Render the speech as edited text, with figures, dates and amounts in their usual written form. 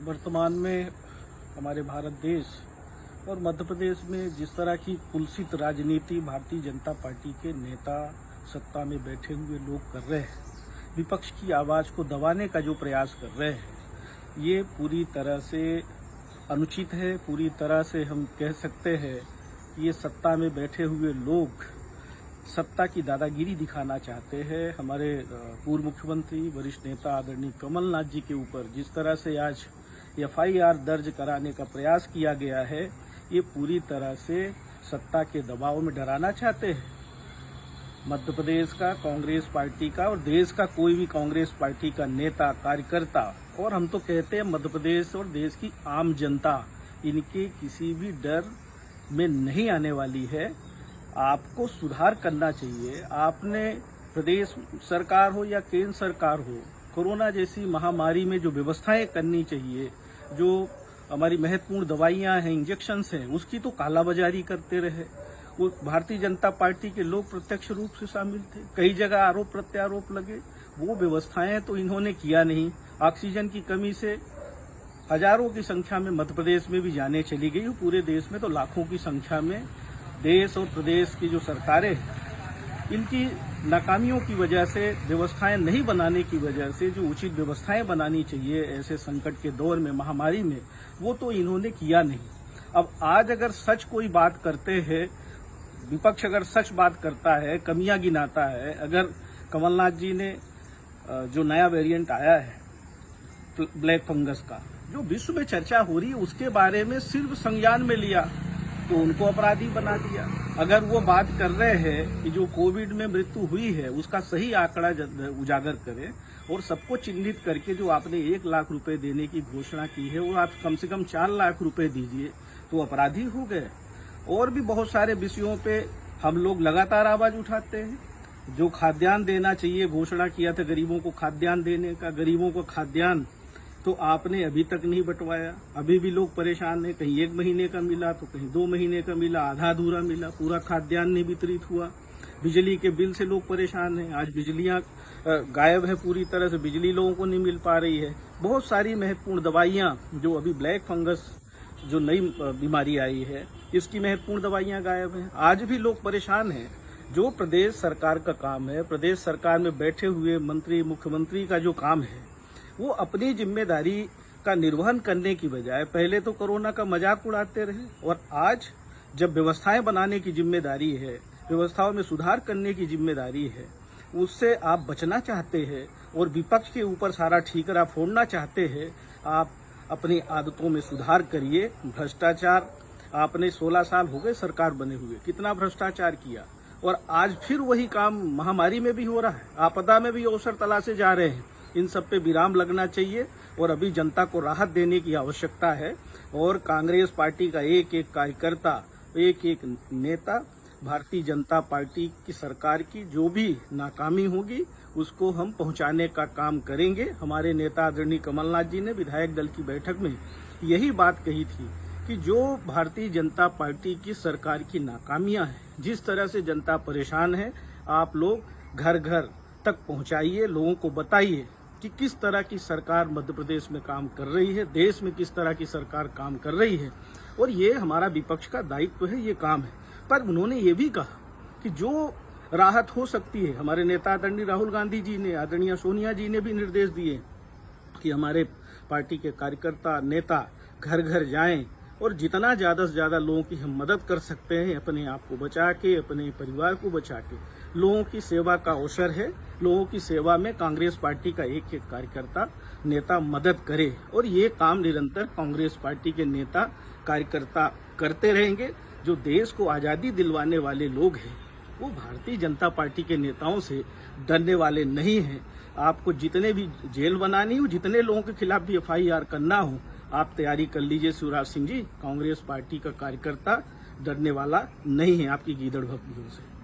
वर्तमान में हमारे भारत देश और मध्य प्रदेश में जिस तरह की कुलसित राजनीति भारतीय जनता पार्टी के नेता सत्ता में बैठे हुए लोग कर रहे हैं, विपक्ष की आवाज़ को दबाने का जो प्रयास कर रहे हैं, ये पूरी तरह से अनुचित है। पूरी तरह से हम कह सकते हैं कि ये सत्ता में बैठे हुए लोग सत्ता की दादागिरी दिखाना चाहते हैं। हमारे पूर्व मुख्यमंत्री वरिष्ठ नेता आदरणीय कमलनाथ जी के ऊपर जिस तरह से आज FIR दर्ज कराने का प्रयास किया गया है, ये पूरी तरह से सत्ता के दबाव में डराना चाहते हैं। मध्य प्रदेश का कांग्रेस पार्टी का और देश का कोई भी कांग्रेस पार्टी का नेता कार्यकर्ता, और हम तो कहते हैं मध्य प्रदेश और देश की आम जनता, इनके किसी भी डर में नहीं आने वाली है। आपको सुधार करना चाहिए। आपने प्रदेश सरकार हो या केंद्र सरकार हो, कोरोना जैसी महामारी में जो व्यवस्थाएं करनी चाहिए, जो हमारी महत्वपूर्ण दवाइयां हैं, इंजेक्शंस हैं, उसकी तो कालाबाजारी करते रहे। वो भारतीय जनता पार्टी के लोग प्रत्यक्ष रूप से शामिल थे। कई जगह आरोप प्रत्यारोप लगे, वो व्यवस्थाएं तो इन्होंने किया नहीं। ऑक्सीजन की कमी से हजारों की संख्या में मध्य प्रदेश में भी जाने चली गई, पूरे देश में तो लाखों की संख्या में देश और प्रदेश की जो सरकारें हैं, इनकी नाकामियों की वजह से, व्यवस्थाएं नहीं बनाने की वजह से, जो उचित व्यवस्थाएं बनानी चाहिए ऐसे संकट के दौर में, महामारी में, वो तो इन्होंने किया नहीं। अब आज अगर सच कोई बात करते हैं, विपक्ष अगर सच बात करता है, कमियां गिनाता है, अगर कमलनाथ जी ने जो नया वेरिएंट आया है ब्लैक फंगस का, जो विश्व में चर्चा हो रही है, उसके बारे में सिर्फ संज्ञान में लिया तो उनको अपराधी बना दिया। अगर वो बात कर रहे हैं कि जो कोविड में मृत्यु हुई है उसका सही आंकड़ा उजागर करें और सबको चिन्हित करके जो आपने 1 लाख रुपए देने की घोषणा की है, वो आप कम से कम 4 लाख रुपए दीजिए, तो अपराधी हो गए। और भी बहुत सारे विषयों पे हम लोग लगातार आवाज उठाते हैं। जो खाद्यान्न देना चाहिए, घोषणा किया था गरीबों को खाद्यान्न देने का, गरीबों को खाद्यान्न तो आपने अभी तक नहीं बंटवाया। अभी भी लोग परेशान हैं, कहीं 1 महीने का मिला तो कहीं 2 महीने का मिला, आधा अधूरा मिला, पूरा खाद्यान्न नहीं वितरित हुआ। बिजली के बिल से लोग परेशान हैं, आज बिजलियां गायब है, पूरी तरह से बिजली लोगों को नहीं मिल पा रही है। बहुत सारी महत्वपूर्ण दवाइयां, जो अभी ब्लैक फंगस जो नई बीमारी आई है, इसकी महत्वपूर्ण दवाइयां गायब हैं। आज भी लोग परेशान हैं। जो प्रदेश सरकार का काम है, प्रदेश सरकार में बैठे हुए मंत्री मुख्यमंत्री का जो काम है, वो अपनी जिम्मेदारी का निर्वहन करने की बजाय पहले तो कोरोना का मजाक उड़ाते रहे, और आज जब व्यवस्थाएं बनाने की जिम्मेदारी है, व्यवस्थाओं में सुधार करने की जिम्मेदारी है, उससे आप बचना चाहते हैं और विपक्ष के ऊपर सारा ठीकरा फोड़ना चाहते हैं। आप अपनी आदतों में सुधार करिए। भ्रष्टाचार, आपने 16 साल हो गए सरकार बने हुए, कितना भ्रष्टाचार किया, और आज फिर वही काम महामारी में भी हो रहा है, आपदा में भी अवसर तलाशे जा रहे हैं। इन सब पे विराम लगना चाहिए और अभी जनता को राहत देने की आवश्यकता है। और कांग्रेस पार्टी का एक एक कार्यकर्ता, एक एक नेता भारतीय जनता पार्टी की सरकार की जो भी नाकामी होगी उसको हम पहुंचाने का काम करेंगे। हमारे नेता आदरणीय कमलनाथ जी ने विधायक दल की बैठक में यही बात कही थी कि जो भारतीय जनता पार्टी की सरकार की नाकामियां हैं, जिस तरह से जनता परेशान है, आप लोग घर घर तक पहुंचाइए, लोगों को बताइए कि किस तरह की सरकार मध्य प्रदेश में काम कर रही है, देश में किस तरह की सरकार काम कर रही है, और ये हमारा विपक्ष का दायित्व है, ये काम है। पर उन्होंने ये भी कहा कि जो राहत हो सकती है, हमारे नेता आदरणीय राहुल गांधी जी ने, आदरणीय सोनिया जी ने भी निर्देश दिए कि हमारे पार्टी के कार्यकर्ता नेता घर घर जाएं और जितना ज़्यादा से ज़्यादा लोगों की हम मदद कर सकते हैं, अपने आप को बचा के, अपने परिवार को बचा के, लोगों की सेवा का अवसर है। लोगों की सेवा में कांग्रेस पार्टी का एक एक कार्यकर्ता नेता मदद करे, और ये काम निरंतर कांग्रेस पार्टी के नेता कार्यकर्ता करते रहेंगे। जो देश को आज़ादी दिलवाने वाले लोग हैं, वो भारतीय जनता पार्टी के नेताओं से डरने वाले नहीं हैं। आपको जितने भी जेल बनानी हो, जितने लोगों के खिलाफ भी FIR करना हो, आप तैयारी कर लीजिए। शिवराज सिंह जी, कांग्रेस पार्टी का कार्यकर्ता डरने वाला नहीं है आपकी गीदड़ भक्तियों से।